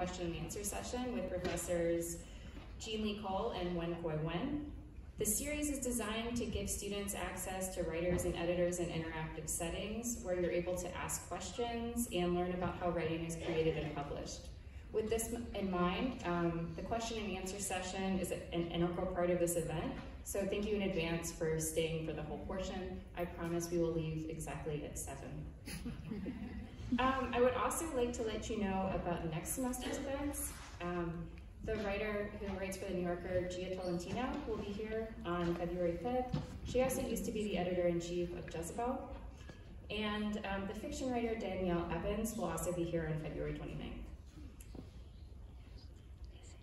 question and answer session with Professors Nguyen Khoi and Nguyen Khoi Nguyen. The series is designed to give students access to writers and editors in interactive settings where you're able to ask questions and learn about how writing is created and published. With this in mind, the question and answer session is an integral part of this event, so thank you in advance for staying for the whole portion. I promise we will leave exactly at 7. I would also like to let you know about next semester's events. The writer who writes for the New Yorker, Gia Tolentino, will be here on February 5th. She also used to be the editor-in-chief of Jezebel. And the fiction writer Danielle Evans will also be here on February 29th.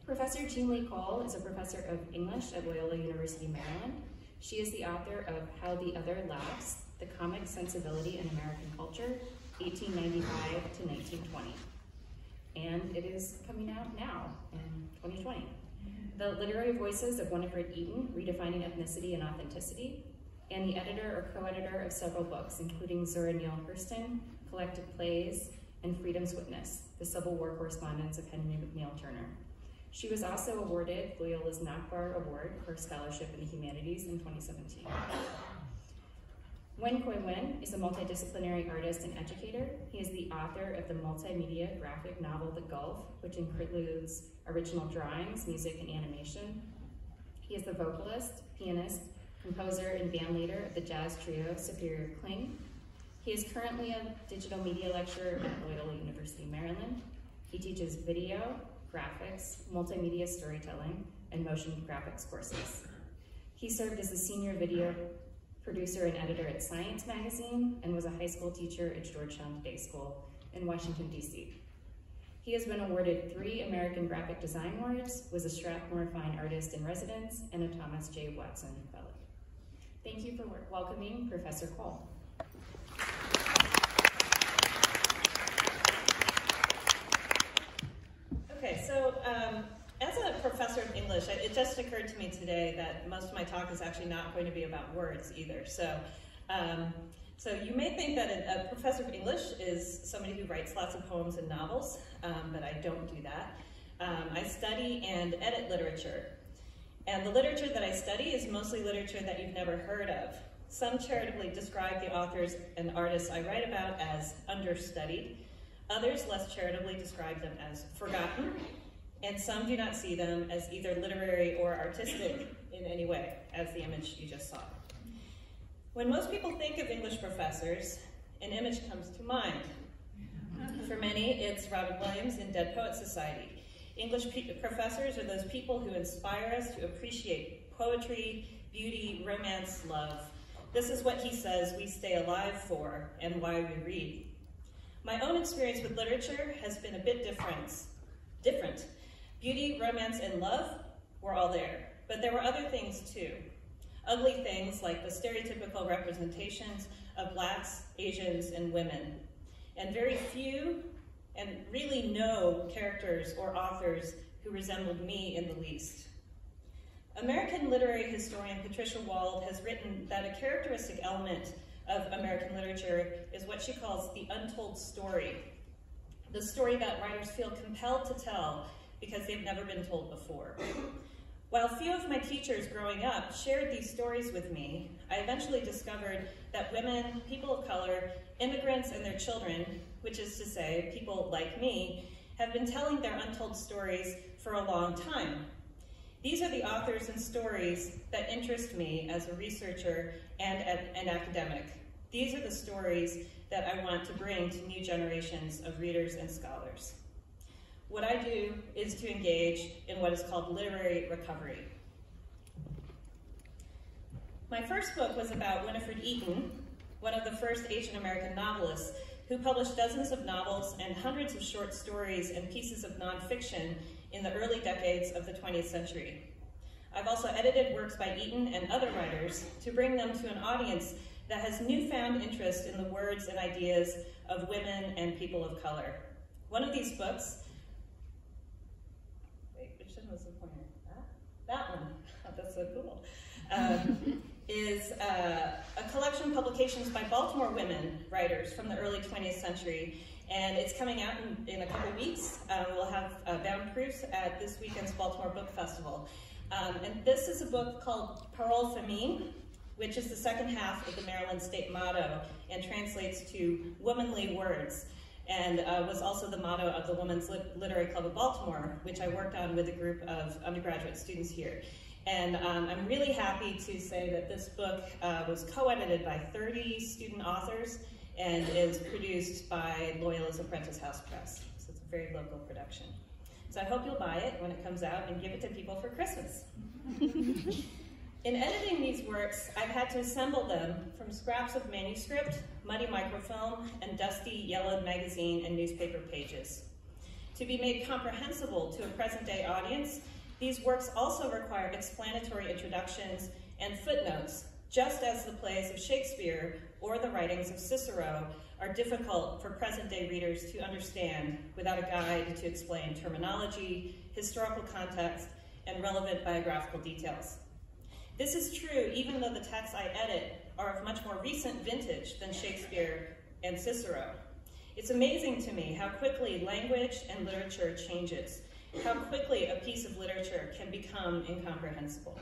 Professor Nguyen Khoi is a professor of English at Loyola University, Maryland. She is the author of How the Other Laughs, The Comic Sensibility in American Culture, 1895 to 1920. And it is coming out now in 2020. The Literary Voices of Winifred Eaton, Redefining Ethnicity and Authenticity, and the editor or co-editor of several books, including Zora Neale Hurston, Collected Plays, and Freedom's Witness, the Civil War Correspondence of Henry McNeill Turner. She was also awarded Loyola's NACBAR Award for Scholarship in the Humanities in 2017. Nguyen Khoi Nguyen is a multidisciplinary artist and educator. He is the author of the multimedia graphic novel The Gulf, which includes original drawings, music, and animation. He is the vocalist, pianist, composer, and band leader of the jazz trio Superior Kling. He is currently a digital media lecturer at Loyola University, Maryland. He teaches video, graphics, multimedia storytelling, and motion graphics courses. He served as a senior video producer and editor at Science Magazine, and was a high school teacher at Georgetown Day School in Washington, D.C. He has been awarded 3 American Graphic Design Awards, was a Strathmore Fine Artist in Residence, and a Thomas J. Watson Fellow. Thank you for welcoming Professor Khoi. Okay, so as a professor of English, it just occurred to me today that most of my talk is actually not going to be about words either. So, so you may think that a professor of English is somebody who writes lots of poems and novels, but I don't do that. I study and edit literature. And the literature that I study is mostly literature that you've never heard of. Some charitably describe the authors and artists I write about as understudied. Others less charitably describe them as forgotten. And some do not see them as either literary or artistic in any way, as the image you just saw. When most people think of English professors, an image comes to mind. For many, it's Robin Williams in Dead Poets Society. English professors are those people who inspire us to appreciate poetry, beauty, romance, love. This is what he says we stay alive for and why we read. My own experience with literature has been a bit different. Beauty, romance, and love were all there, but there were other things too. Ugly things like the stereotypical representations of Blacks, Asians, and women, and very few and really no characters or authors who resembled me in the least. American literary historian Patricia Wald has written that a characteristic element of American literature is what she calls the untold story, the story that writers feel compelled to tell because they've never been told before. While few of my teachers growing up shared these stories with me, I eventually discovered that women, people of color, immigrants, and their children, which is to say, people like me, have been telling their untold stories for a long time. These are the authors and stories that interest me as a researcher and an academic. These are the stories that I want to bring to new generations of readers and scholars. What I do is to engage in what is called literary recovery. My first book was about Winifred Eaton, one of the first Asian American novelists, who published dozens of novels and hundreds of short stories and pieces of nonfiction in the early decades of the 20th century. I've also edited works by Eaton and other writers to bring them to an audience that has newfound interest in the words and ideas of women and people of color. One of these books, wait, which one was the pointer? That one, oh, that's so cool, is a collection of publications by Baltimore women writers from the early 20th century, and it's coming out in a couple weeks. We'll have bound proofs at this weekend's Baltimore Book Festival. And this is a book called Parole Féminine, which is the second half of the Maryland state motto and translates to womanly words, and was also the motto of the Women's Literary Club of Baltimore, which I worked on with a group of undergraduate students here. And I'm really happy to say that this book was co-edited by 30 student authors and is produced by Loyola's Apprentice House Press. So it's a very local production. So I hope you'll buy it when it comes out and give it to people for Christmas. In editing these works, I've had to assemble them from scraps of manuscript, muddy microfilm, and dusty yellowed magazine and newspaper pages. To be made comprehensible to a present-day audience, these works also require explanatory introductions and footnotes, just as the plays of Shakespeare or the writings of Cicero are difficult for present-day readers to understand without a guide to explain terminology, historical context, and relevant biographical details. This is true even though the texts I edit are of much more recent vintage than Shakespeare and Cicero. It's amazing to me how quickly language and literature changes, how quickly a piece of literature can become incomprehensible.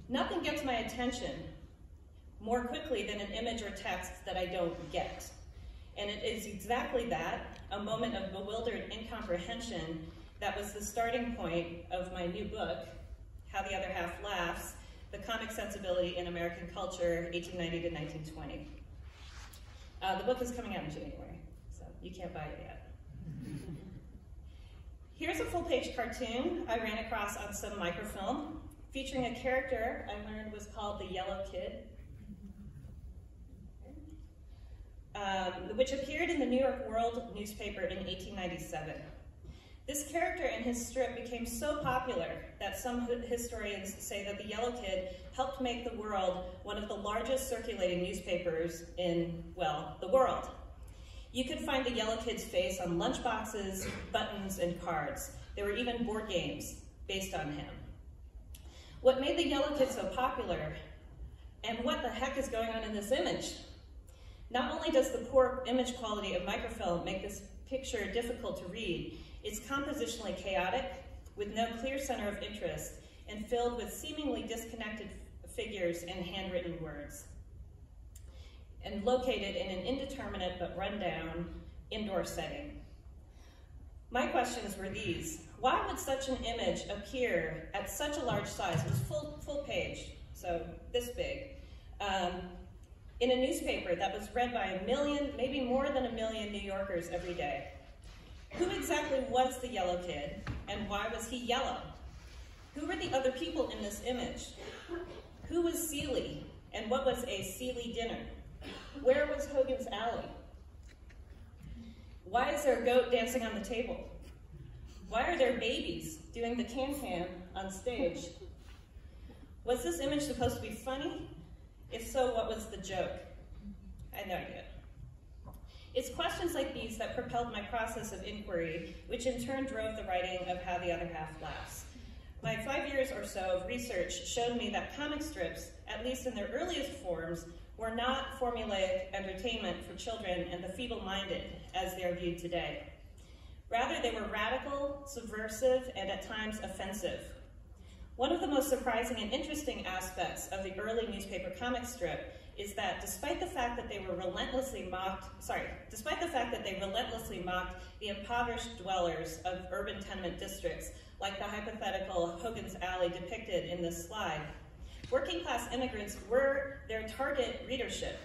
Nothing gets my attention more quickly than an image or text that I don't get. And it is exactly that, a moment of bewildered incomprehension, that was the starting point of my new book, How the Other Half Laughs, The Comic Sensibility in American Culture, 1890 to 1920. The book is coming out in January, so you can't buy it yet. Here's a full-page cartoon I ran across on some microfilm, featuring a character I learned was called the Yellow Kid, which appeared in the New York World newspaper in 1897. This character and his strip became so popular that some historians say that the Yellow Kid helped make the World one of the largest circulating newspapers in, well, the world. You could find the Yellow Kid's face on lunchboxes, buttons, and cards. There were even board games based on him. What made the Yellow Kid so popular, and what the heck is going on in this image? Not only does the poor image quality of microfilm make this picture difficult to read, it's compositionally chaotic, with no clear center of interest, and filled with seemingly disconnected figures and handwritten words, and located in an indeterminate but rundown indoor setting. My questions were these: why would such an image appear at such a large size? It was full page, so this big, in a newspaper that was read by 1 million, maybe more than 1 million New Yorkers every day. Who exactly was the Yellow Kid, and why was he yellow? Who were the other people in this image? Who was Seeley, and what was a Seeley dinner? Where was Hogan's Alley? Why is there a goat dancing on the table? Why are there babies doing the can-can on stage? Was this image supposed to be funny? If so, what was the joke? I had no idea. It's questions like these that propelled my process of inquiry, which in turn drove the writing of How the Other Half Laughs. My 5 years or so of research showed me that comic strips, at least in their earliest forms, were not formulaic entertainment for children and the feeble-minded as they are viewed today. Rather, they were radical, subversive, and at times offensive. One of the most surprising and interesting aspects of the early newspaper comic strip is that despite the fact that they relentlessly mocked the impoverished dwellers of urban tenement districts, like the hypothetical Hogan's Alley depicted in this slide, working class immigrants were their target readership.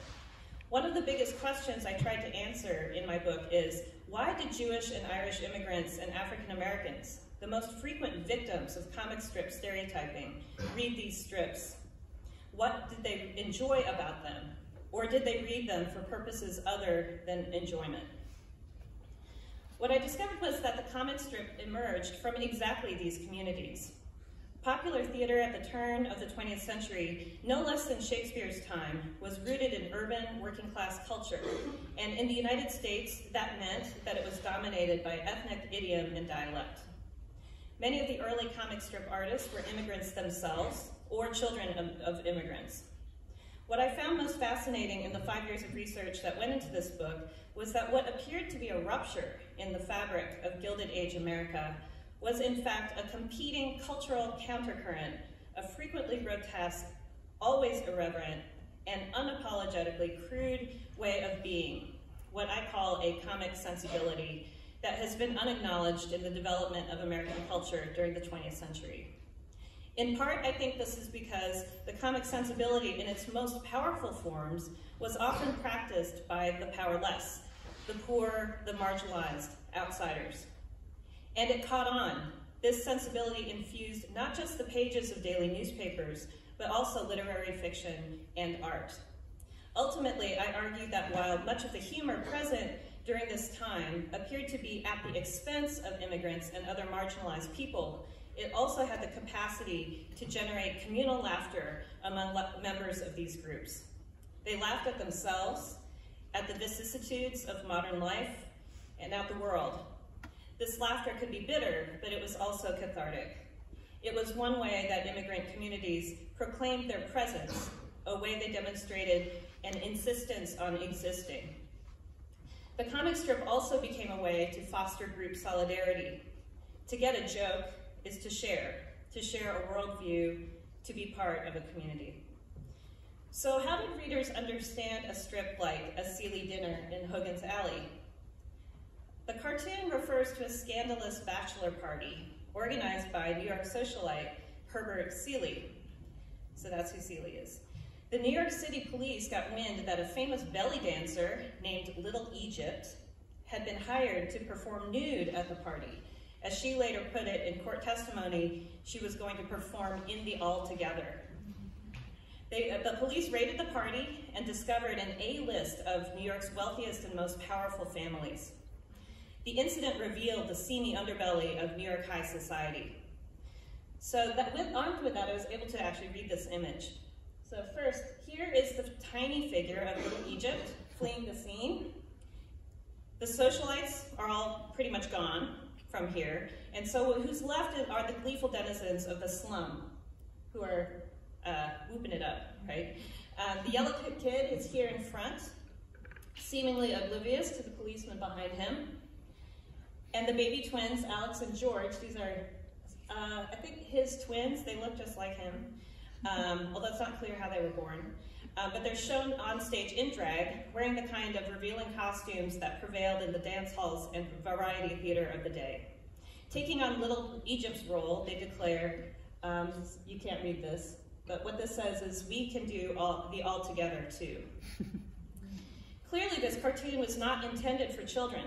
One of the biggest questions I tried to answer in my book is, why did Jewish and Irish immigrants and African Americans, the most frequent victims of comic strip stereotyping, read these strips? What did they enjoy about them? Or did they read them for purposes other than enjoyment? What I discovered was that the comic strip emerged from exactly these communities. Popular theater at the turn of the 20th century, no less than Shakespeare's time, was rooted in urban working class culture. And in the United States, that meant that it was dominated by ethnic idiom and dialect. Many of the early comic strip artists were immigrants themselves, or children of immigrants. What I found most fascinating in the 5 years of research that went into this book was that what appeared to be a rupture in the fabric of Gilded Age America was in fact a competing cultural countercurrent, a frequently grotesque, always irreverent, and unapologetically crude way of being, what I call a comic sensibility that has been unacknowledged in the development of American culture during the 20th century. In part, I think this is because the comic sensibility in its most powerful forms was often practiced by the powerless, the poor, the marginalized, outsiders. And it caught on. This sensibility infused not just the pages of daily newspapers, but also literary fiction and art. Ultimately, I argue that while much of the humor present during this time appeared to be at the expense of immigrants and other marginalized people, it also had the capacity to generate communal laughter among members of these groups. They laughed at themselves, at the vicissitudes of modern life, and at the world. This laughter could be bitter, but it was also cathartic. It was one way that immigrant communities proclaimed their presence, a way they demonstrated an insistence on existing. The comic strip also became a way to foster group solidarity. To get a joke is to share a worldview, to be part of a community. So how did readers understand a strip like A Sealy Dinner in Hogan's Alley? The cartoon refers to a scandalous bachelor party organized by New York socialite Herbert Sealy. So that's who Sealy is. The New York City police got wind that a famous belly dancer named Little Egypt had been hired to perform nude at the party. As she later put it in court testimony, she was going to perform in the Altogether. The police raided the party and discovered an A-list of New York's wealthiest and most powerful families. The incident revealed the seamy underbelly of New York high society. So armed with that, I was able to actually read this image. So first, here is the tiny figure of Little Egypt fleeing the scene. The socialites are all pretty much gone from here, and so who's left are the gleeful denizens of the slum, who are whooping it up, right? The yellow kid is here in front, seemingly oblivious to the policeman behind him. And the baby twins, Alex and George, these are, I think his twins, they look just like him, although it's not clear how they were born. But they're shown on stage in drag, wearing the kind of revealing costumes that prevailed in the dance halls and variety theater of the day. Taking on Little Egypt's role, they declare, you can't read this, but what this says is, we can do the all together too. Clearly, this cartoon was not intended for children,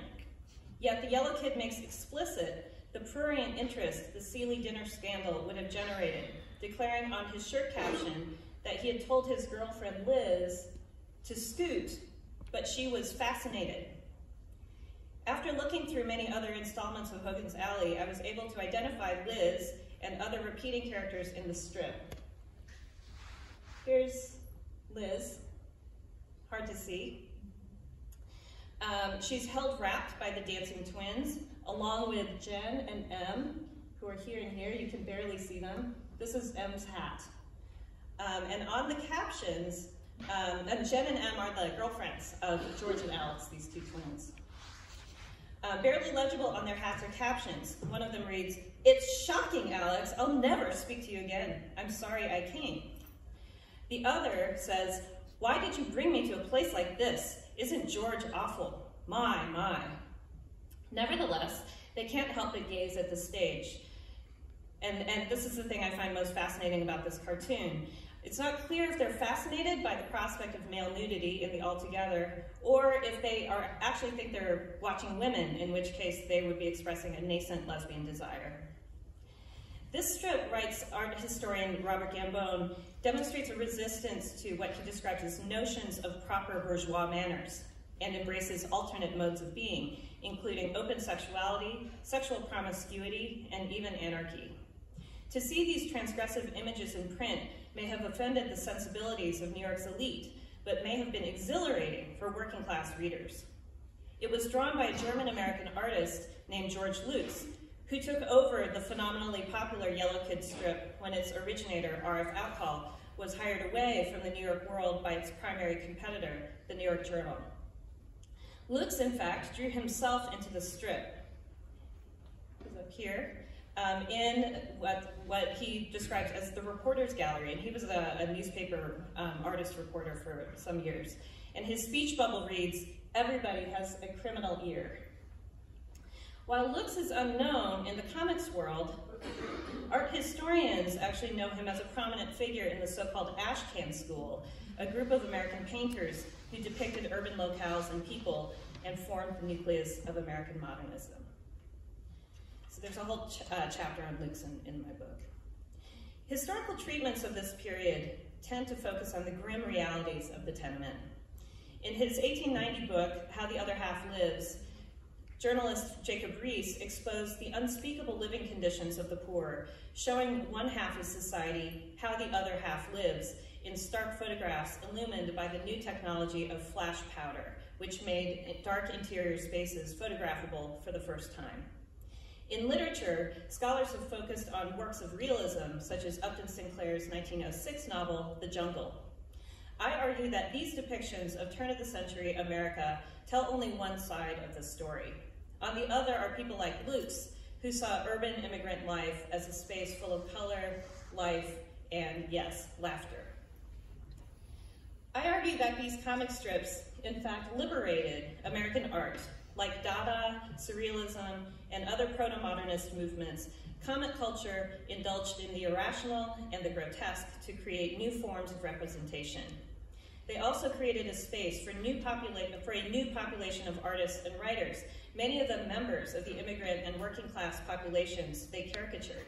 yet the yellow kid makes explicit the prurient interest the Sealy dinner scandal would have generated, declaring on his shirt caption that he had told his girlfriend Liz to scoot, but she was fascinated. After looking through many other installments of Hogan's Alley, I was able to identify Liz and other repeating characters in the strip. Here's Liz, hard to see. She's held wrapped by the dancing twins, along with Jen and Em, who are here and here. You can barely see them. This is Em's hat. And on the captions, and Jen and Em are the girlfriends of George and Alex, these two twins. Barely legible on their hats are captions. One of them reads, "It's shocking, Alex. I'll never speak to you again. I'm sorry I came." The other says, "Why did you bring me to a place like this? Isn't George awful? My, my." Nevertheless, they can't help but gaze at the stage. And this is the thing I find most fascinating about this cartoon. It's not clear if they're fascinated by the prospect of male nudity in the Altogether, or if they actually think they're watching women, in which case they would be expressing a nascent lesbian desire. This strip, writes art historian Robert Gambone, demonstrates a resistance to what he describes as notions of proper bourgeois manners, and embraces alternate modes of being, including open sexuality, sexual promiscuity, and even anarchy. To see these transgressive images in print may have offended the sensibilities of New York's elite, but may have been exhilarating for working class readers. It was drawn by a German-American artist named George Lutz, who took over the phenomenally popular Yellow Kid strip when its originator, R.F. Outcall, was hired away from the New York World by its primary competitor, the New York Journal. Lutz, in fact, drew himself into the strip. He's up here. In what he describes as the Reporter's Gallery, and he was a newspaper artist reporter for some years. And his speech bubble reads, "Everybody has a criminal ear." While Lutz is unknown in the comics world, art historians actually know him as a prominent figure in the so-called Ashcan School, a group of American painters who depicted urban locales and people and formed the nucleus of American modernism. So there's a whole chapter on Lutz in my book. Historical treatments of this period tend to focus on the grim realities of the tenement. In his 1890 book, How the Other Half Lives, journalist Jacob Riis exposed the unspeakable living conditions of the poor, showing one half of society how the other half lives in stark photographs illumined by the new technology of flash powder, which made dark interior spaces photographable for the first time. In literature, scholars have focused on works of realism, such as Upton Sinclair's 1906 novel, The Jungle. I argue that these depictions of turn-of-the-century America tell only one side of the story. On the other are people like Lutz, who saw urban immigrant life as a space full of color, life, and, yes, laughter. I argue that these comic strips, in fact, liberated American art, like Dada, Surrealism, and other proto-modernist movements. Comic culture indulged in the irrational and the grotesque to create new forms of representation. They also created a space for a new population of artists and writers, many of them members of the immigrant and working class populations they caricatured,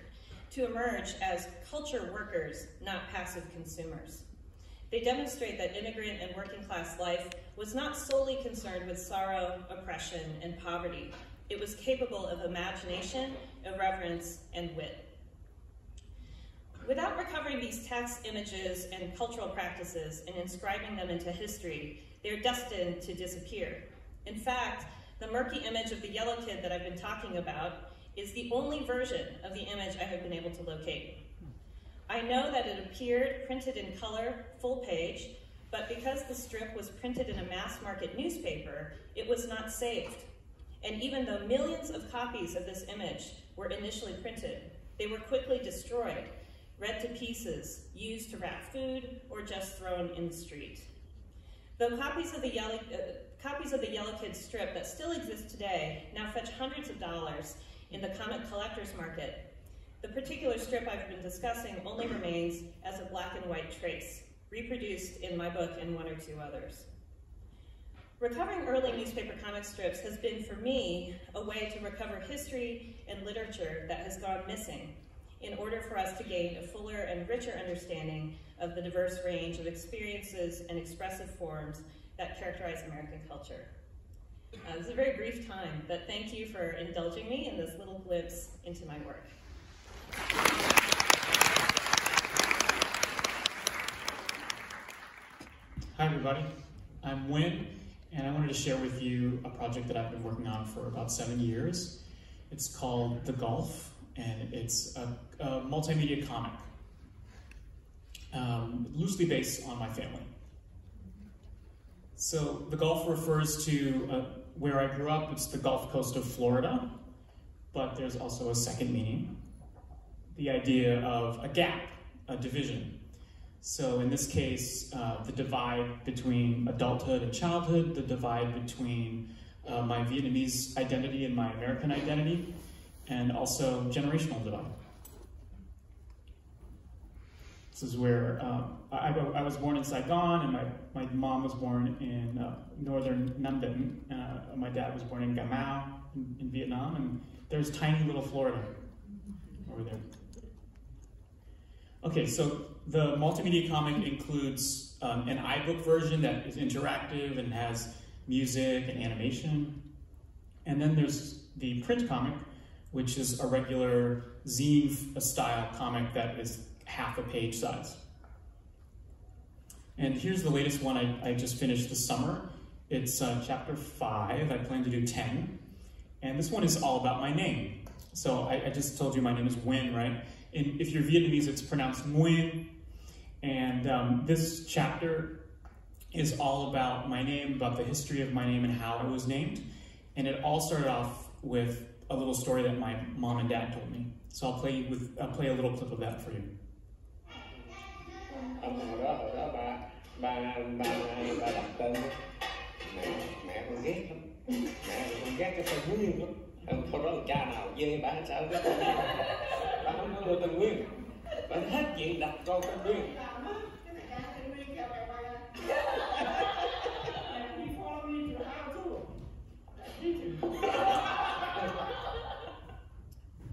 to emerge as culture workers, not passive consumers. They demonstrate that immigrant and working class life was not solely concerned with sorrow, oppression, and poverty. It was capable of imagination, irreverence, and wit. Without recovering these text images and cultural practices and inscribing them into history, they're destined to disappear. In fact, the murky image of the Yellow Kid that I've been talking about is the only version of the image I have been able to locate. I know that it appeared printed in color, full page, but because the strip was printed in a mass market newspaper, it was not saved. And even though millions of copies of this image were initially printed, they were quickly destroyed, read to pieces, used to wrap food, or just thrown in the street. Though copies of the Yellow Kid strip that still exist today now fetch hundreds of dollars in the comic collector's market, the particular strip I've been discussing only remains as a black and white trace, reproduced in my book and one or two others. Recovering early newspaper comic strips has been, for me, a way to recover history and literature that has gone missing in order for us to gain a fuller and richer understanding of the diverse range of experiences and expressive forms that characterize American culture. This is a very brief time, but thank you for indulging me in this little glimpse into my work. Hi everybody, I'm Nguyen, and I wanted to share with you a project that I've been working on for about 7 years. It's called The Gulf, and it's a multimedia comic, loosely based on my family. So the Gulf refers to where I grew up. It's the Gulf Coast of Florida, but there's also a second meaning. The idea of a gap, a division. So in this case, the divide between adulthood and childhood, the divide between my Vietnamese identity and my American identity, and also generational divide. This is where I was born in Saigon, and my mom was born in northern Nam Dinh. My dad was born in Ga Mau in Vietnam, and there's tiny little Florida over there. Okay, so the multimedia comic includes an iBook version that is interactive and has music and animation. And then there's the print comic, which is a regular zine-style comic that is half a page size. And here's the latest one I just finished this summer. It's chapter 5. I plan to do 10. And this one is all about my name. So I just told you my name is Nguyen, right? If you're Vietnamese, it's pronounced Nguyen. And this chapter is all about my name, about the history of my name and how I was named. And it all started off with a little story that my mom and dad told me. So I'll play a little clip of that for you. Hồi đó ba đặt tên mẹ con ghét lắm, mẹ con ghét cái tên Nguyên lắm. Hồi đó cha nào dê bà sao cái tên Nguyên, bà không có đưa tên Nguyên, bà hết chuyện đặt con tên Nguyên.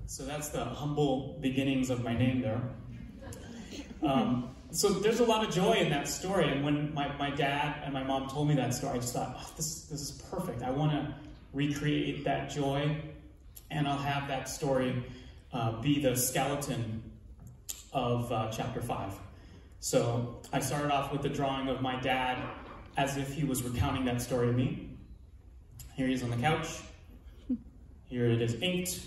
So that's the humble beginnings of my name there. So there's a lot of joy in that story, and when my dad and my mom told me that story, I just thought, oh, this is perfect. I want to recreate that joy, and I'll have that story be the skeleton of chapter 5. So I started off with the drawing of my dad as if he was recounting that story to me. Here he is on the couch. Here it is inked.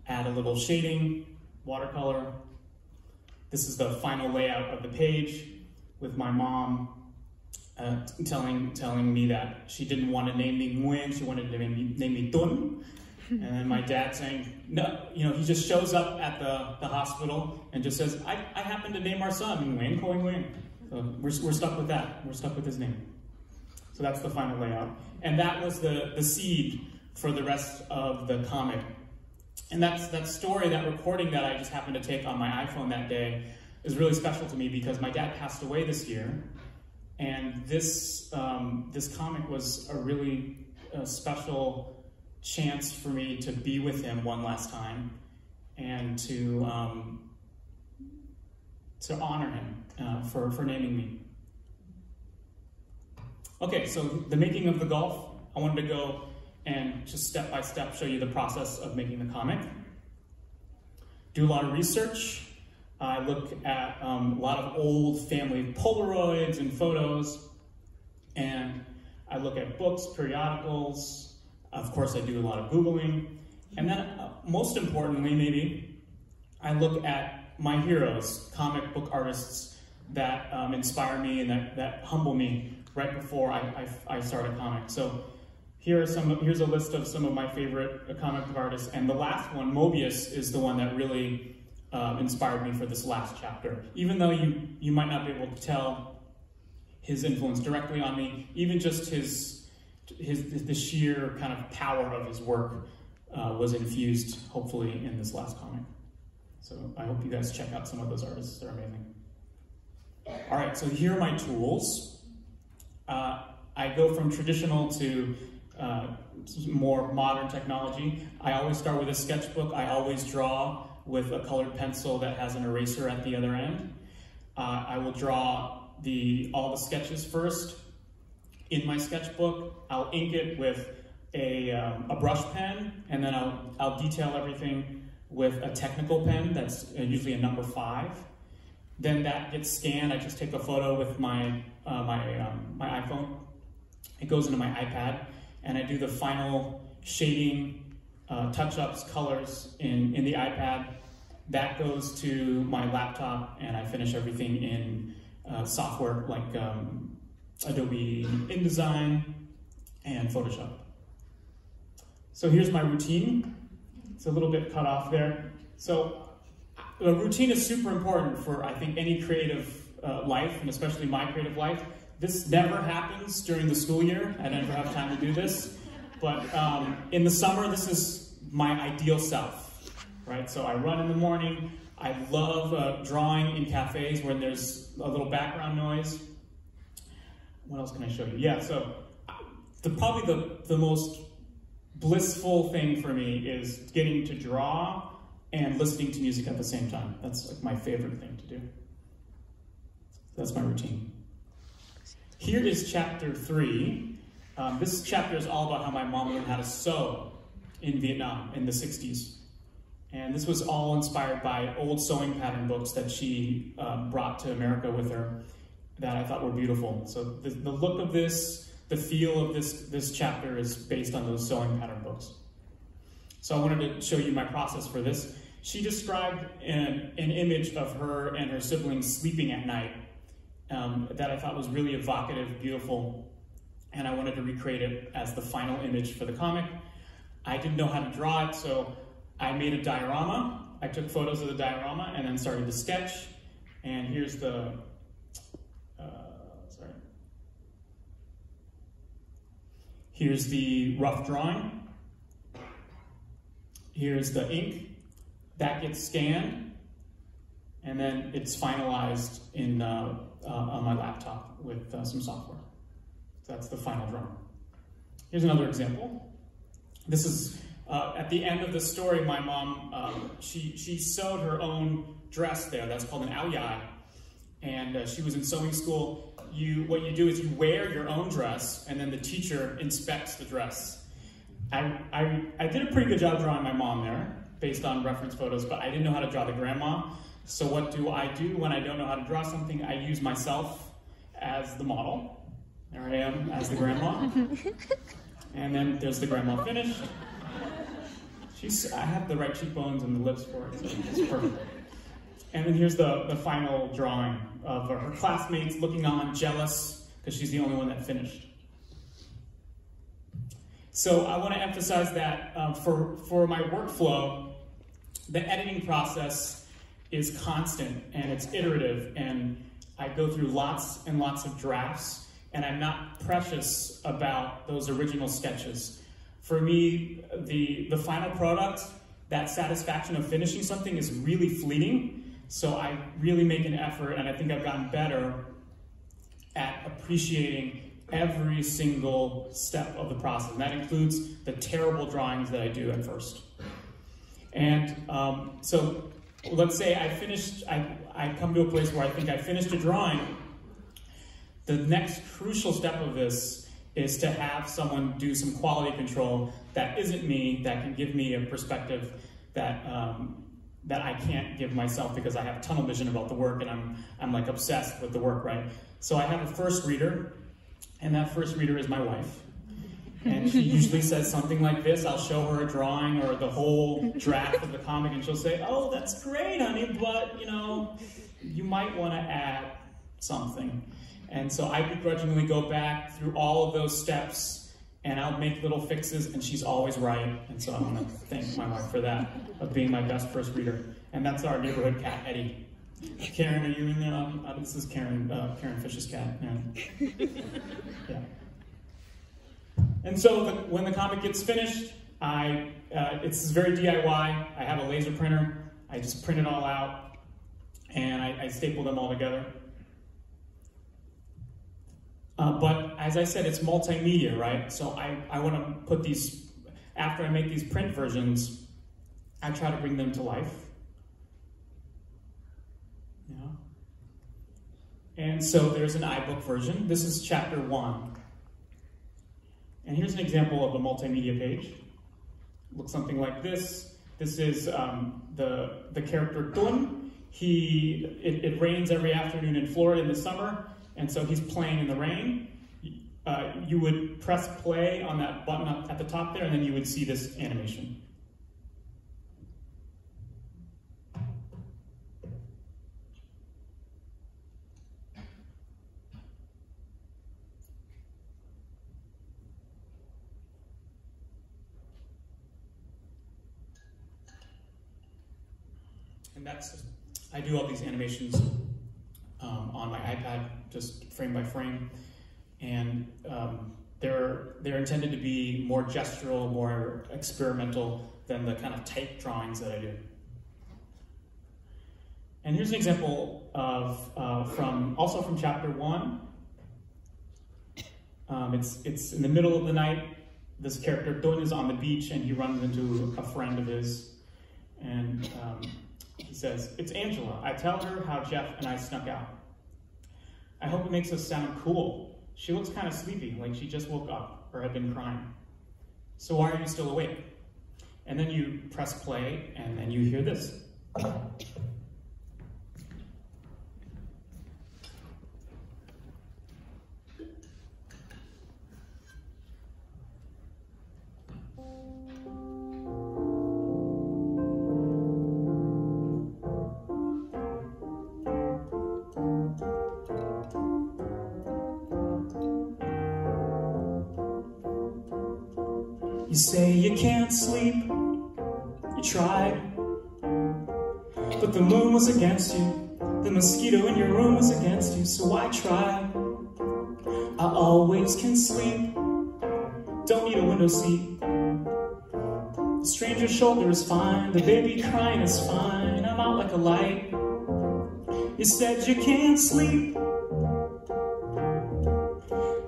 Add a little shading, watercolor. This is the final layout of the page with my mom telling me that she didn't want to name me Nguyen, she wanted to name me Tun. And then my dad saying, no, he just shows up at the hospital and just says, I happen to name our son Nguyen Khoi Nguyen. So we're stuck with that. We're stuck with his name. So that's the final layout. And that was the seed for the rest of the comic. And that story, that recording that I just happened to take on my iPhone that day is really special to me because my dad passed away this year. And this comic was a really special chance for me to be with him one last time and to honor him for naming me. Okay, so the making of the golf, I wanted to go and just step by step show you the process of making the comic. Do a lot of research. I look at a lot of old family Polaroids and photos, and I look at books, periodicals. Of course, I do a lot of Googling. And then, most importantly, maybe, I look at my heroes, comic book artists that inspire me and that humble me right before I start a comic. So here's a list of some of my favorite comic book artists, and the last one, Mobius, is the one that really inspired me for this last chapter. Even though you might not be able to tell his influence directly on me, even just the sheer kind of power of his work was infused, hopefully, in this last comic. So I hope you guys check out some of those artists. They're amazing. All right, so here are my tools. I go from traditional to more modern technology. I always start with a sketchbook. I always draw with a colored pencil that has an eraser at the other end. I will draw all the sketches first in my sketchbook. I'll ink it with a brush pen, and then I'll detail everything with a technical pen that's usually a number 5. Then that gets scanned. I just take a photo with my iPhone. It goes into my iPad, and I do the final shading, touch-ups, colors in the iPad. That goes to my laptop, and I finish everything in software like Adobe InDesign and Photoshop. So here's my routine. It's a little bit cut off there. So a routine is super important for, I think, any creative life, and especially my creative life. This never happens during the school year. I never have time to do this. But in the summer, this is my ideal self, right? So I run in the morning. I love drawing in cafes when there's a little background noise. What else can I show you? Yeah, so probably the most blissful thing for me is getting to draw and listening to music at the same time. That's like my favorite thing to do. That's my routine. Here is chapter 3. This chapter is all about how my mom learned how to sew in Vietnam in the 60s. And this was all inspired by old sewing pattern books that she brought to America with her that I thought were beautiful. So the look of this, the feel of this chapter is based on those sewing pattern books. So I wanted to show you my process for this. She described an image of her and her siblings sleeping at night that I thought was really evocative, beautiful, and I wanted to recreate it as the final image for the comic. I didn't know how to draw it, so I made a diorama. I took photos of the diorama and then started to sketch. And here's the, here's the rough drawing. Here's the ink. That gets scanned, and then it's finalized in, on my laptop with some software. So that's the final drawing. Here's another example. This is, at the end of the story, my mom, she sewed her own dress there. That's called an aoyai. And she was in sewing school. What you do is you wear your own dress, and then the teacher inspects the dress. I did a pretty good job drawing my mom there, based on reference photos, but I didn't know how to draw the grandma. So what do I do when I don't know how to draw something? I use myself as the model. There I am as the grandma. And then there's the grandma finished. I have the right cheekbones and the lips for it, so it's perfect. And then here's the final drawing of her classmates looking on, jealous, because she's the only one that finished. So I want to emphasize that for my workflow, the editing process is constant and it's iterative, and I go through lots and lots of drafts, and I'm not precious about those original sketches. For me, the final product, that satisfaction of finishing something is really fleeting, so I really make an effort, and I think I've gotten better at appreciating every single step of the process. And that includes the terrible drawings that I do at first. And so let's say I come to a place where I think I finished a drawing. The next crucial step of this is to have someone do some quality control that isn't me, that can give me a perspective that that I can't give myself because I have tunnel vision about the work, and I'm like obsessed with the work, right? So I have a first reader, and that first reader is my wife. And she usually says something like this. I'll show her a drawing or the whole draft of the comic, and she'll say, "Oh, that's great, honey, but you know, you might want to add something." And so I begrudgingly go back through all of those steps, and I'll make little fixes, and she's always right. And so I want to thank my wife for that, of being my best first reader. And that's our neighborhood cat, Eddie. Karen, are you in there? This is Karen Fish's cat. Yeah. And so when the comic gets finished, it's very DIY. I have a laser printer. I just print it all out, and I staple them all together. But as I said, it's multimedia, right? So I want to put these, after I make these print versions, I try to bring them to life. You know? And so there's an iBook version. This is chapter 1. And here's an example of a multimedia page. It looks something like this. This is the character Tun. It rains every afternoon in Florida in the summer, and so he's playing in the rain. You would press play on that button up at the top there, and then you would see this animation. And I do all these animations on my iPad, just frame by frame. And they're intended to be more gestural, more experimental than the kind of type drawings that I do. And here's an example of also from chapter 1. It's in the middle of the night. This character Don is on the beach, and he runs into a friend of his, and he says, "It's Angela. I tell her how Jeff and I snuck out. I hope it makes us sound cool. She looks kind of sleepy, like she just woke up or had been crying. So why are you still awake?" And then you press play, and then you hear this. You say you can't sleep, you tried, but the moon was against you, the mosquito in your room was against you, so I tried. I always can sleep, don't need a window seat. The stranger's shoulder is fine, the baby crying is fine, I'm out like a light. You said you can't sleep,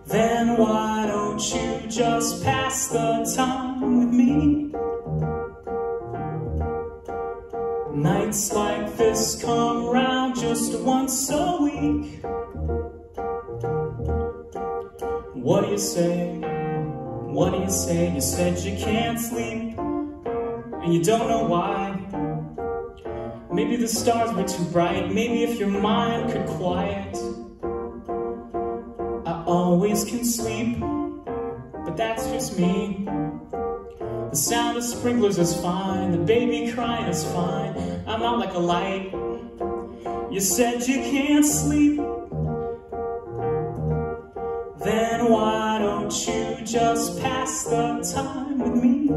then why don't you just pass the time with me? Nights like this come round just once a week. What do you say? What do you say? You said you can't sleep, and you don't know why. Maybe the stars were too bright, maybe if your mind could quiet. I always can sleep, but that's just me. The sound of sprinklers is fine, the baby crying is fine, I'm out like a light. You said you can't sleep, then why don't you just pass the time with me?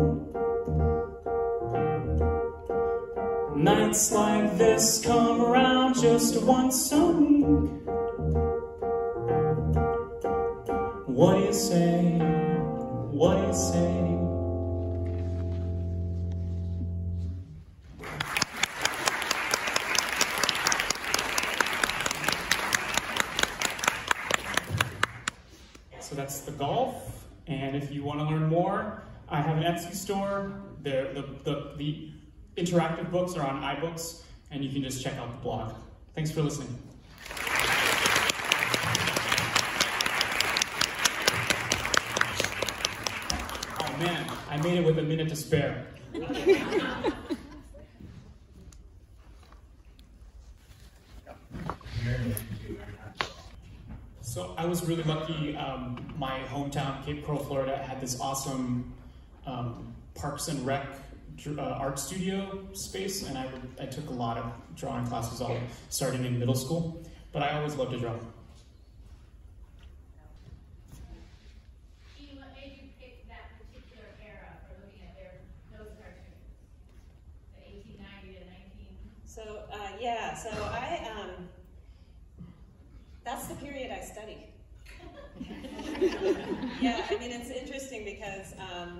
Nights like this come around just once a week. What do you say? What do you say? So that's the golf, and if you want to learn more, I have an Etsy store. The interactive books are on iBooks, and you can just check out the blog. Thanks for listening. Oh man, I made it with a minute to spare. So I was really lucky. My hometown, Cape Coral, Florida, had this awesome Parks and Rec art studio space, and I took a lot of drawing classes all starting in middle school, but I always loved to draw. What made you pick that particular era for looking at those cartoons? The 1890 to 19? So, that's the period I study. Yeah, I mean, it's interesting because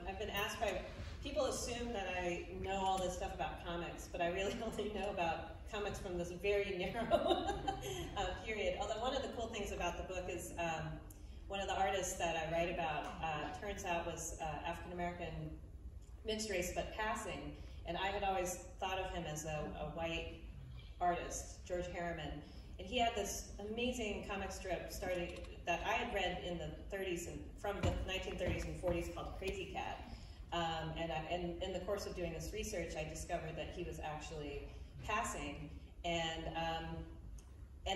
I've been asked by people assume that I know all this stuff about comics, but I really only know about comics from this very narrow period. Although one of the cool things about the book is one of the artists that I write about turns out was African-American, mixed race but passing, and I had always thought of him as a white artist, George Harriman. And he had this amazing comic strip that I had read in the 30s and from the 1930s and 40s called Crazy Cat. And in the course of doing this research, I discovered that he was actually passing. And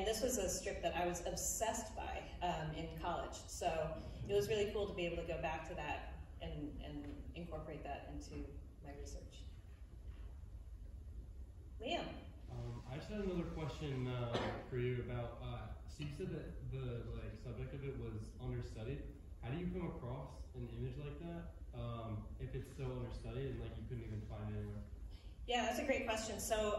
this was a strip that I was obsessed by in college. So it was really cool to be able to go back to that and incorporate that into my research. Liam. I just had another question for you about, so you said that the subject of it was understudied. How do you come across an image like that if it's so understudied and you couldn't even find it anywhere? Yeah, that's a great question. So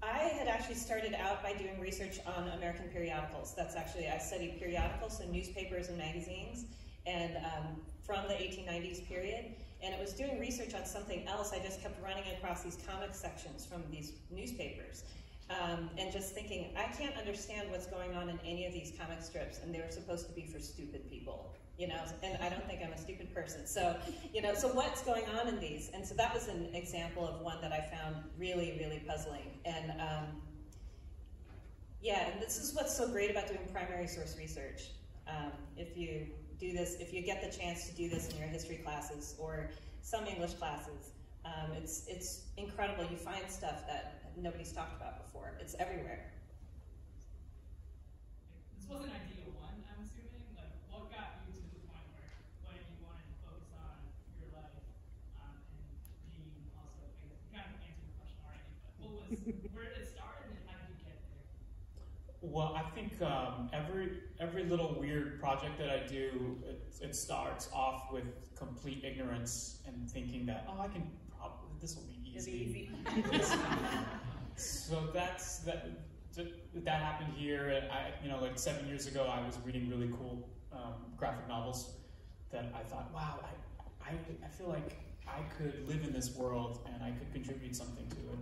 I had actually started out by doing research on American periodicals. That's actually, I studied periodicals, so newspapers and magazines, and from the 1890s period. And it was doing research on something else. I just kept running across these comic sections from these newspapers and just thinking, I can't understand what's going on in any of these comic strips, and they were supposed to be for stupid people, and I don't think I'm a stupid person. So, so what's going on in these? And so that was an example of one that I found really, really puzzling. And yeah, and this is what's so great about doing primary source research. If you do this, if you get the chance to do this in your history classes or some English classes, it's incredible. You find stuff that nobody's talked about before. It's everywhere. This was an ideal one, I'm assuming. What got you to the point where you wanted to focus on your life and being also, I guess, you kind of answered the question already, but where did it start and how did you get there? Well, I think every little weird project that I do, it starts off with complete ignorance and thinking that, oh, I can probably, this will be easy. So that happened here. And like 7 years ago, I was reading really cool graphic novels that I thought, wow, I feel like I could live in this world and I could contribute something to it.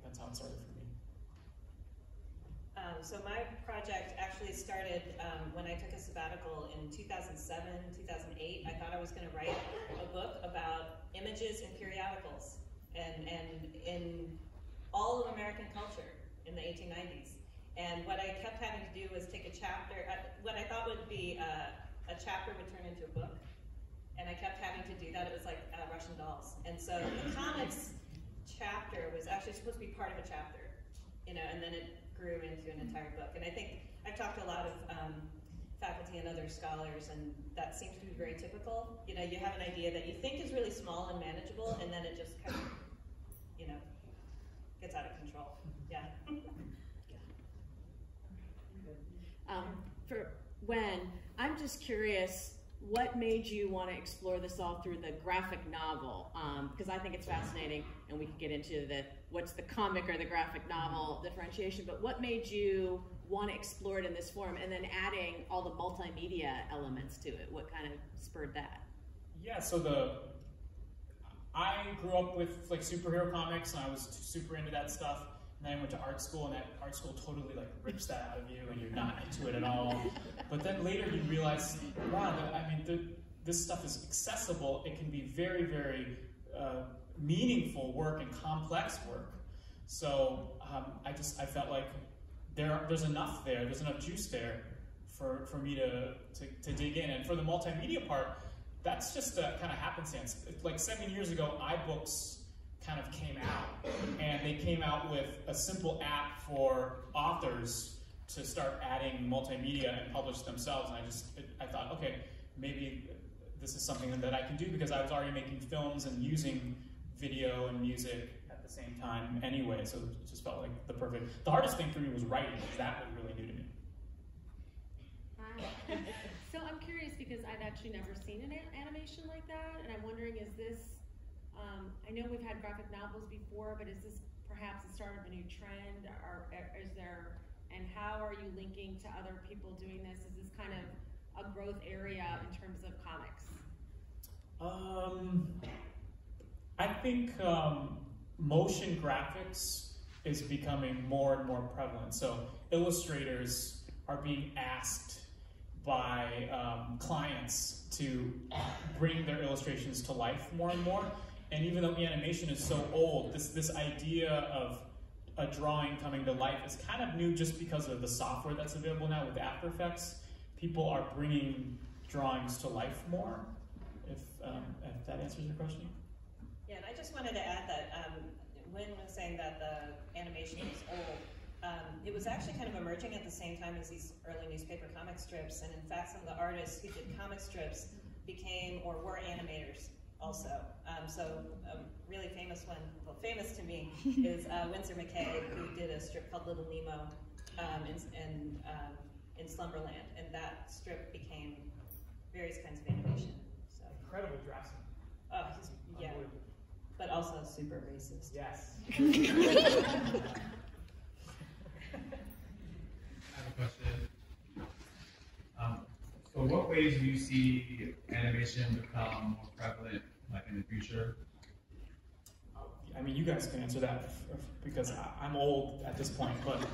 That's how it started for me. So my project actually started when I took a sabbatical in 2007, 2008. I thought I was going to write a book about images in periodicals and in all of American culture in the 1890s. And what I kept having to do was take a chapter, what I thought would be a chapter would turn into a book. And I kept having to do that. It was like Russian dolls. And so the comics chapter was actually supposed to be part of a chapter, and then it grew into an entire book. And I think I've talked to a lot of faculty and other scholars, and that seems to be very typical. You have an idea that you think is really small and manageable, and then it just kind of, gets out of control. Yeah. For Nguyen, I'm just curious, what made you want to explore this all through the graphic novel? Because I think it's fascinating, and we can get into what's the comic or the graphic novel differentiation, but what made you want to explore it in this form, and then adding all the multimedia elements to it? What kind of spurred that? Yeah, so I grew up with like superhero comics, and I was super into that stuff. And then I went to art school, and that art school totally like rips that out of you, and you're not into it at all. But then later you realize, wow, this stuff is accessible. It can be very, very meaningful work and complex work. So I felt like there's enough there. There's enough juice there for me to dig in. And for the multimedia part, that's just kind of happenstance. Like 7 years ago, iBooks kind of came out, and they came out with a simple app for authors to start adding multimedia and publish themselves. And I thought, okay, maybe this is something that I can do, because I was already making films and using video and music at the same time anyway, so it just felt like the hardest thing for me was writing, because that was really new to me. Wow. So I'm curious, because I've actually never seen an animation like that, and I'm wondering, is this, I know we've had graphic novels before, but is this perhaps the start of a new trend, or is there, and how are you linking to other people doing this? Is this kind of a growth area in terms of comics? I think motion graphics is becoming more and more prevalent. So illustrators are being asked by clients to bring their illustrations to life more and more. And even though animation is so old, this idea of a drawing coming to life is kind of new, just because of the software that's available now with After Effects. People are bringing drawings to life more, if that answers your question. Yeah, and I just wanted to add that Nguyen was saying that the animation is old. It was actually kind of emerging at the same time as these early newspaper comic strips, and in fact some of the artists who did comic strips became or were animators also. So a really famous one, well, famous to me, is Winsor McKay, who did a strip called Little Nemo in Slumberland, and that strip became various kinds of animation. So Incredible draftsman. Oh, yeah, but also super racist. Yes. I have a question. So what ways do you see animation become more prevalent, like in the future? I mean, you guys can answer that, because I'm old at this point, but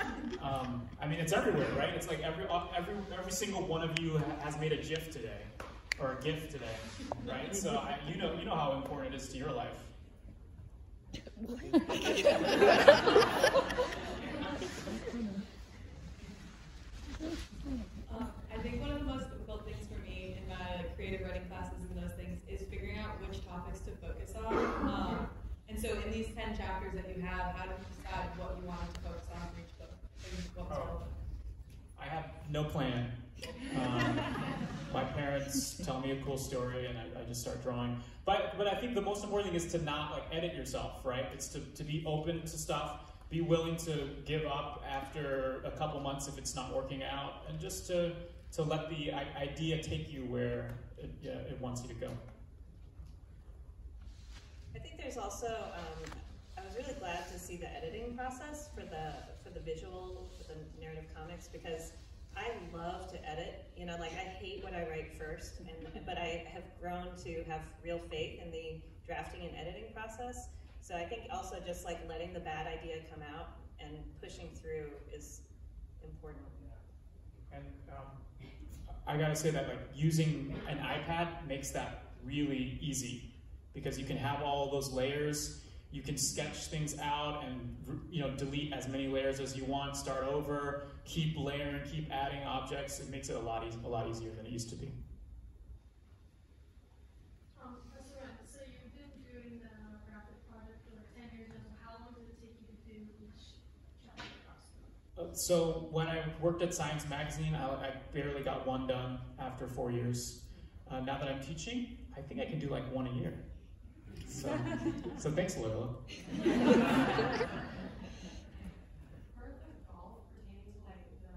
I mean, it's everywhere, right? It's like every single one of you has made a GIF today, or a GIF today, right? So you know how important it is to your life. I think one of the most difficult things for me in my creative writing classes and those things is figuring out which topics to focus on. And so in these 10 chapters that you have, how do you decide what you want to focus on for each book? I have no plan. My parents tell me a cool story, and I just start drawing. But I think the most important thing is to not like edit yourself, right? It's to be open to stuff, be willing to give up after a couple months if it's not working out, and just to let the idea take you where it wants you to go. I think there's also, I was really glad to see the editing process for the visual, for the narrative comics, because I love to edit. You know, like I hate what I write first, but I have grown to have real faith in the drafting and editing process. So I think also just like letting the bad idea come out and pushing through is important. And I gotta say that like using an iPad makes that really easy, because you can have all those layers, you can sketch things out and delete as many layers as you want, start over, keep layering, keep adding objects. It makes it a lot easier than it used to be. So you've been doing the graphic project for like 10 years now. How long did it take you to do each chapter process? So when I worked at Science Magazine, I barely got one done after 4 years. Now that I'm teaching, I think I can do like one a year. So thanks, Loyola. Part of the golf pertaining to like the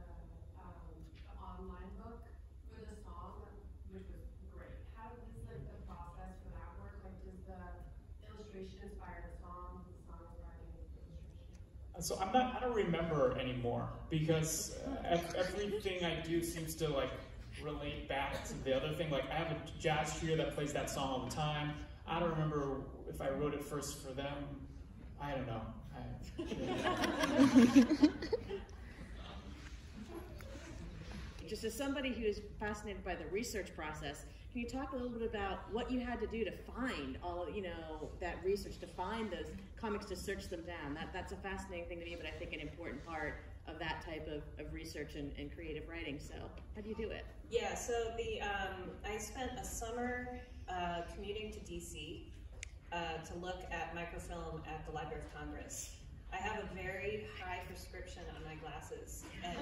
online book for the song, which was great. How does like the process for that work? Like, does the illustration inspire the song? Does the song inspire the illustration? So I don't remember anymore, because everything I do seems to like relate back to the other thing. Like I have a jazz trio that plays that song all the time. I don't remember if I wrote it first for them. I don't know. Just as somebody who is fascinated by the research process, can you talk a little bit about what you had to do to find all, that research, to find those comics, to search them down? That's a fascinating thing to me, but I think an important part of that type of research and creative writing. So how do you do it? Yeah, so I spent a summer commuting to DC to look at microfilm at the Library of Congress. I have a very high prescription on my glasses, and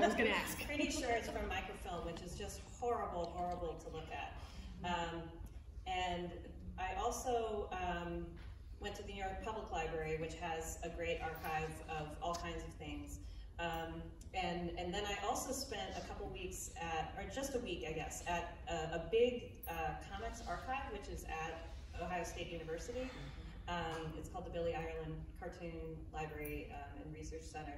I was going to ask. Pretty sure it's from microfilm, which is just horrible to look at. And I also went to the New York Public Library, which has a great archive of all kinds of things. And then I also spent a couple weeks or just a week, I guess, at a big comics archive, which is at Ohio State University. It's called the Billy Ireland Cartoon Library and Research Center.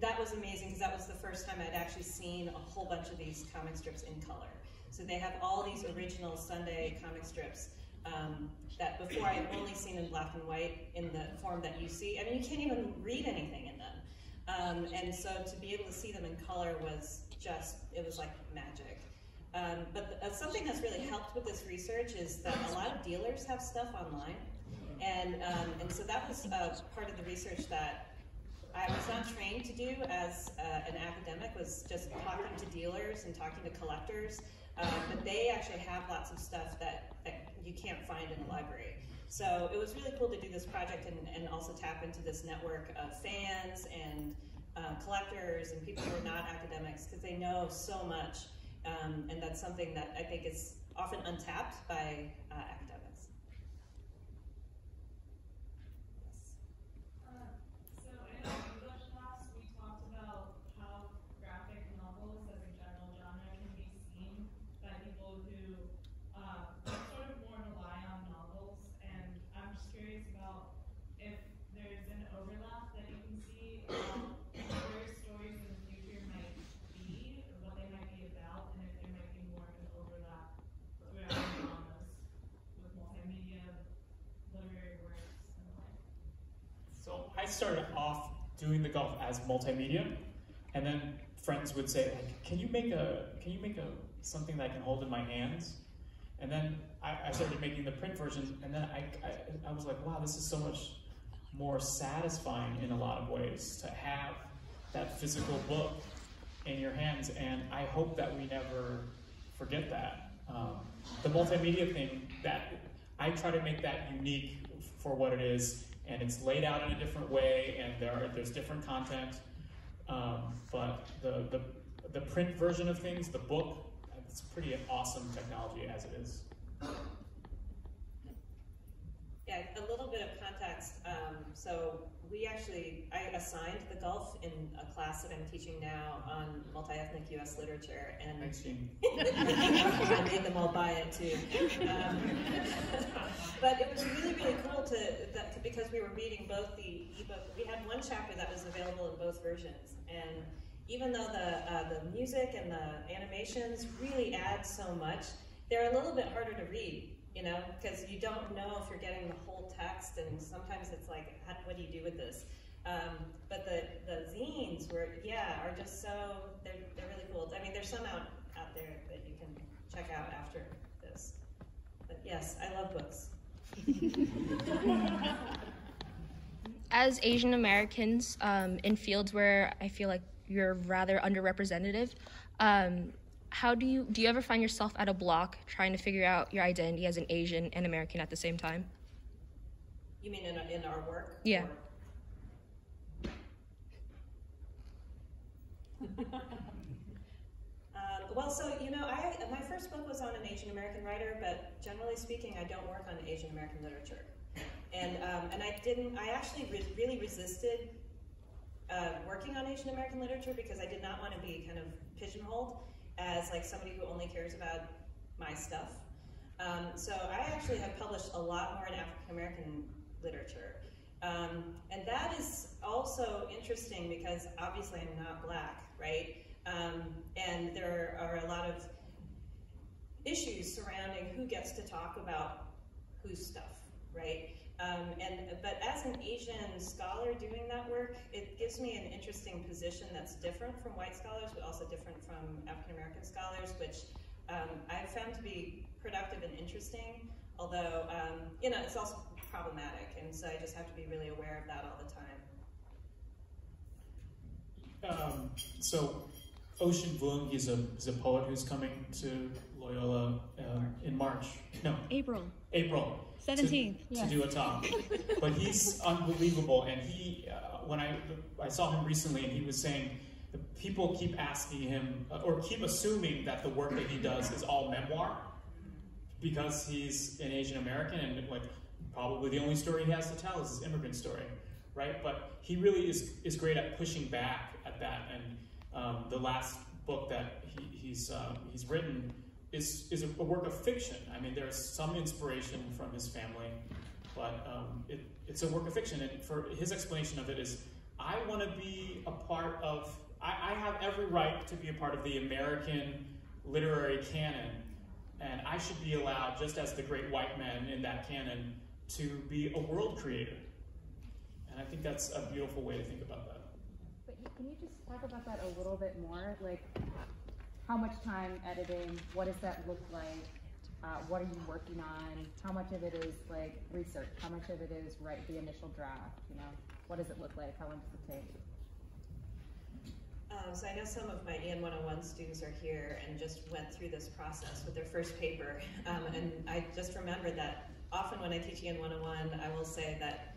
That was amazing, because that was the first time I'd actually seen a whole bunch of these comic strips in color. So they have all these original Sunday comic strips that before I had only seen in black and white in the form that you see. I mean, you can't even read anything in them. And so to be able to see them in color was just, it was like magic. But something that's really helped with this research is that a lot of dealers have stuff online. And so that was part of the research that I was not trained to do as an academic, was just talking to dealers and talking to collectors. But they actually have lots of stuff that you can't find in a library. So it was really cool to do this project and also tap into this network of fans and collectors and people who are not academics, because they know so much. And that's something that I think is often untapped by academics. So in our English class, we talked about how graphic novels as a general genre can be seen by people who sort of more rely on novels. And I'm just curious about if there's an overlap that you can see about where stories in the future might be, or what they might be about, and if there might be more of an overlap throughout genres with multimedia, literary works, and the like. So I started off doing the golf as multimedia, and then friends would say, like, can you make something that I can hold in my hands? And then I started making the print version, and then I was like, wow, this is so much more satisfying in a lot of ways to have that physical book in your hands, and I hope that we never forget that. The multimedia thing, that I try to make that unique for what it is, and it's laid out in a different way, and there's different content. But the print version of things, the book, it's pretty awesome technology as it is. Yeah, a little bit of context. So I assigned the Gulf in a class that I'm teaching now on multi-ethnic U.S. literature, and I made them all buy it too. But it was really, really cool because we were reading both the ebook. We had one chapter that was available in both versions, and even though the music and the animations really add so much, they're a little bit harder to read. You know, because you don't know if you're getting the whole text, and sometimes it's like, what do you do with this? But the zines are just they're really cool. I mean, there's some out there that you can check out after this. But yes, I love books. As Asian Americans in fields where I feel like you're rather underrepresented, do you ever find yourself at a block trying to figure out your identity as an Asian and American at the same time? You mean in our work? Yeah. Well, so, you know, my first book was on an Asian American writer, but generally speaking, I don't work on Asian American literature. And I actually really resisted working on Asian American literature because I did not want to be kind of pigeonholed as like somebody who only cares about my stuff. So I actually have published a lot more in African American literature. And that is also interesting because obviously I'm not Black, right? And there are a lot of issues surrounding who gets to talk about whose stuff, right? But as an Asian scholar doing that work, it gives me an interesting position that's different from white scholars, but also different from African American scholars, which I've found to be productive and interesting, although, you know, it's also problematic, and so I just have to be really aware of that all the time. So Ocean Vuong, he's a poet who's coming to Loyola in March. No. April. 17th. To do a talk. But he's unbelievable, and he, when I saw him recently, and he was saying, people keep asking him, or keep assuming that the work that he does is all memoir, because he's an Asian American, and like, probably the only story he has to tell is his immigrant story, right? But he really is great at pushing back at that, and the last book that he's written is a work of fiction. I mean, there's some inspiration from his family, but it's a work of fiction. And for his explanation of it is, I want to be a part of, I have every right to be a part of the American literary canon, and I should be allowed, just as the great white men in that canon, to be a world creator. And I think that's a beautiful way to think about that. But can you just talk about that a little bit more? Like, how much time editing? What does that look like? What are you working on? How much of it is like research? How much of it is write the initial draft? You know, what does it look like? How long does it take? So I know some of my EN 101 students are here and just went through this process with their first paper. And I just remembered that often when I teach EN 101, I will say that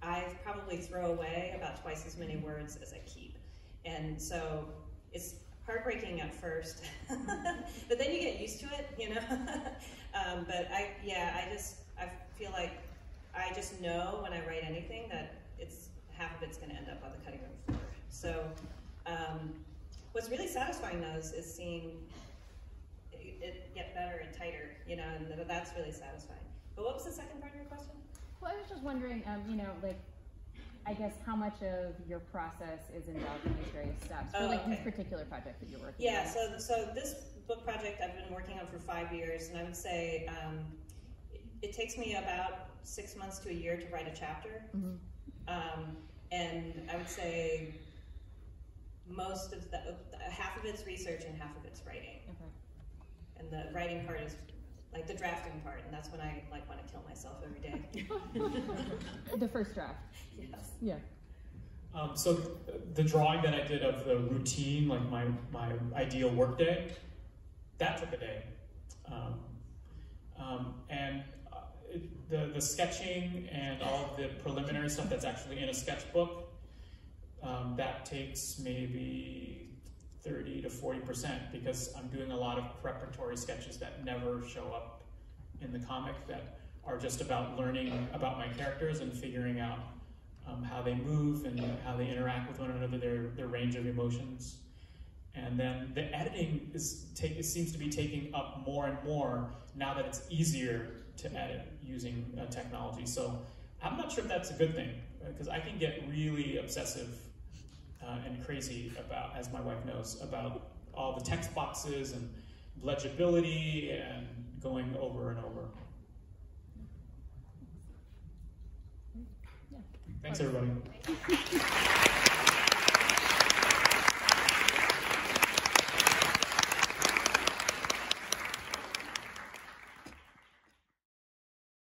I probably throw away about twice as many words as I keep. And so it's heartbreaking at first, but then you get used to it, you know? But I feel like I just know when I write anything that half of it's gonna end up on the cutting room floor. So what's really satisfying though is seeing it get better and tighter, you know, and that's really satisfying. But what was the second part of your question? Well, I was just wondering, you know, like, I guess how much of your process is involved in these various steps for this particular project that you're working on? Yeah, so this book project I've been working on for 5 years, and I would say it takes me about 6 months to a year to write a chapter. Mm-hmm. And I would say most of half of it's research and half of it's writing. Okay. And the writing part is like the drafting part, and that's when I like want to kill myself every day. The first draft. Yes. Yeah. So the drawing that I did of the routine, like my ideal workday, that took a day. The sketching and all of the preliminary stuff that's actually in a sketchbook, that takes maybe 30 to 40%, because I'm doing a lot of preparatory sketches that never show up in the comic, that are just about learning about my characters and figuring out how they move and how they interact with one another, their range of emotions. And then the editing seems to be taking up more and more now that it's easier to edit using technology. So I'm not sure if that's a good thing, because I can get really obsessive and crazy about, as my wife knows, about all the text boxes and legibility and going over and over. Thanks, everybody.